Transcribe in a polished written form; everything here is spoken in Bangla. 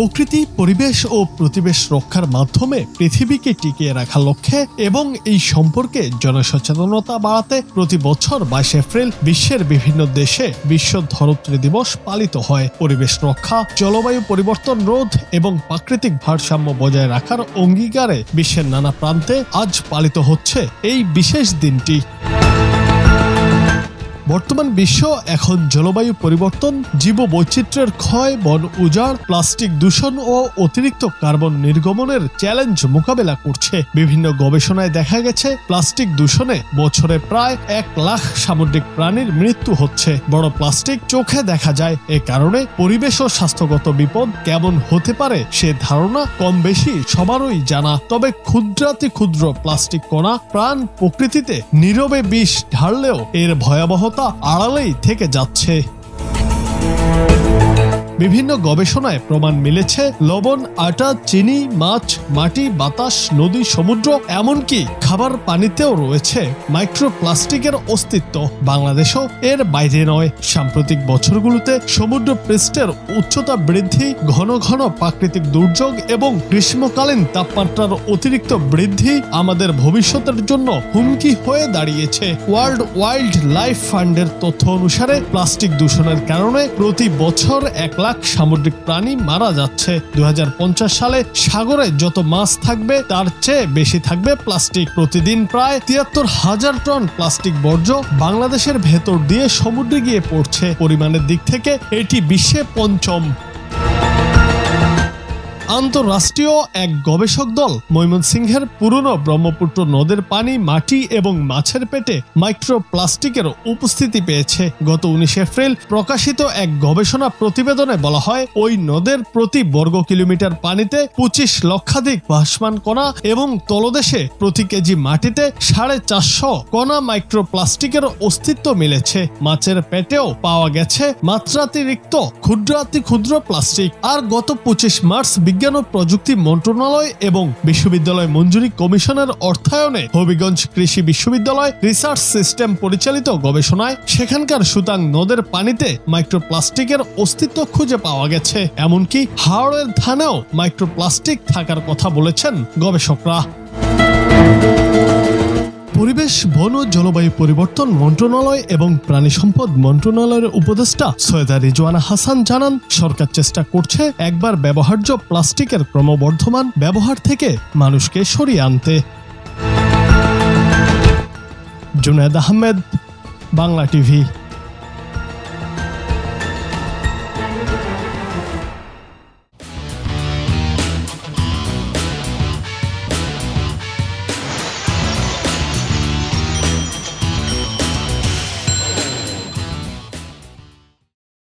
প্রকৃতি, পরিবেশ ও প্রতিবেশ রক্ষার মাধ্যমে পৃথিবীকে টিকিয়ে রাখার লক্ষ্যে এবং এই সম্পর্কে জনসচেতনতা বাড়াতে প্রতি বছর 22 এপ্রিল বিশ্বের বিভিন্ন দেশে বিশ্ব ধরিত্রী দিবস পালিত হয়। পরিবেশ রক্ষা, জলবায়ু পরিবর্তন রোধ এবং প্রাকৃতিক ভারসাম্য বজায় রাখার অঙ্গীকারে বিশ্বের নানা প্রান্তে আজ পালিত হচ্ছে এই বিশেষ দিনটি। বর্তমান বিশ্ব এখন জলবায়ু পরিবর্তন, জীববৈচিত্র্যের ক্ষয়, বন উজাড়, প্লাস্টিক দূষণ ও অতিরিক্ত কার্বন নির্গমনের চ্যালেঞ্জ মোকাবেলা করছে। বিভিন্ন গবেষণায় দেখা গেছে প্লাস্টিক দূষণে বছরে প্রায় 1 লাখ সামুদ্রিক প্রাণীর মৃত্যু হচ্ছে। বড় প্লাস্টিক চোখে দেখা যায়, এ কারণে পরিবেশ ও স্বাস্থ্যগত বিপদ কেমন হতে পারে সে ধারণা কম বেশি সবারই জানা। তবে ক্ষুদ্রাতি ক্ষুদ্র প্লাস্টিক কণা প্রাণ প্রকৃতিতে নীরবে বিষ ঢাললেও এর ভয়াবহতা আড়ালেই থেকে যাচ্ছে। বিভিন্ন গবেষণায় প্রমাণ মিলেছে লবণ, আটা, চিনি, মাছ, মাটি, বাতাস, নদী, সমুদ্র, এমনকি খাবার পানিতেও রয়েছে মাইক্রোপ্লাস্টিকের অস্তিত্ব। বাংলাদেশও এর বাইরে নয়। সাম্প্রতিক বছরগুলোতে সমুদ্র পৃষ্ঠের উচ্চতা বৃদ্ধি, ঘন ঘন প্রাকৃতিক দুর্যোগ এবং গ্রীষ্মকালীন তাপমাত্রার অতিরিক্ত বৃদ্ধি আমাদের ভবিষ্যতের জন্য হুমকি হয়ে দাঁড়িয়েছে। ওয়ার্ল্ড ওয়াইল্ড লাইফ ফান্ডের তথ্য অনুসারে প্লাস্টিক দূষণের কারণে প্রতি বছর 1 লাখ সামুদ্রিক প্রাণী মারা যাচ্ছে। 2050 সালে সাগরে যত মাছ থাকবে তার চেয়ে বেশি থাকবে প্লাস্টিক। প্রতিদিন প্রায় 73,000 টন প্লাস্টিক বর্জ্য বাংলাদেশের ভেতর দিয়ে সমুদ্রে গিয়ে পড়ছে। পরিমাণের দিক থেকে এটি বিশ্বে পঞ্চম। আন্তঃরাষ্ট্রীয় এক গবেষক দল ময়মনসিংহের পুরনো ব্রহ্মপুত্র নদের পানি, মাটি এবং মাছের পেটে মাইক্রোপ্লাস্টিকের উপস্থিতি পেয়েছে। গত 19 এপ্রিল প্রকাশিত এক গবেষণা প্রতিবেদনে বলা হয়, ওই নদের প্রতি বর্গ কিলোমিটার পানিতে 25 লক্ষাধিক ভাসমান কণা এবং তলদেশে প্রতি কেজি মাটিতে 450 কণা মাইক্রোপ্লাস্টিকের অস্তিত্ব মিলেছে। মাছের পেটেও পাওয়া গেছে মাত্রাতিরিক্ত ক্ষুদ্রাতি ক্ষুদ্র প্লাস্টিক। আর গত 25 মার্চ বিজ্ঞান ও প্রযুক্তি মন্ত্রণালয় এবং বিশ্ববিদ্যালয় মঞ্জুরি কমিশনের অর্থায়নে হবিগঞ্জ কৃষি বিশ্ববিদ্যালয় রিসার্চ সিস্টেম পরিচালিত গবেষণায় সেখানকার সুতাং নদের পানিতে মাইক্রোপ্লাস্টিকের অস্তিত্ব খুঁজে পাওয়া গেছে। এমনকি হাওড়ের ধানেও মাইক্রোপ্লাস্টিক থাকার কথা বলেছেন গবেষকরা। পরিবেশ, বন ও জলবায়ু পরিবর্তন মন্ত্রণালয় এবং প্রাণী সম্পদ মন্ত্রণালয়ের উপদেষ্টা সৈয়দা রিজওয়ানা হাসান জানান, সরকার চেষ্টা করছে একবার ব্যবহার্য প্লাস্টিকের ক্রমবর্ধমান ব্যবহার থেকে মানুষকে সরিয়ে আনতে। জুনায়েদ আহমেদ, বাংলা টিভি।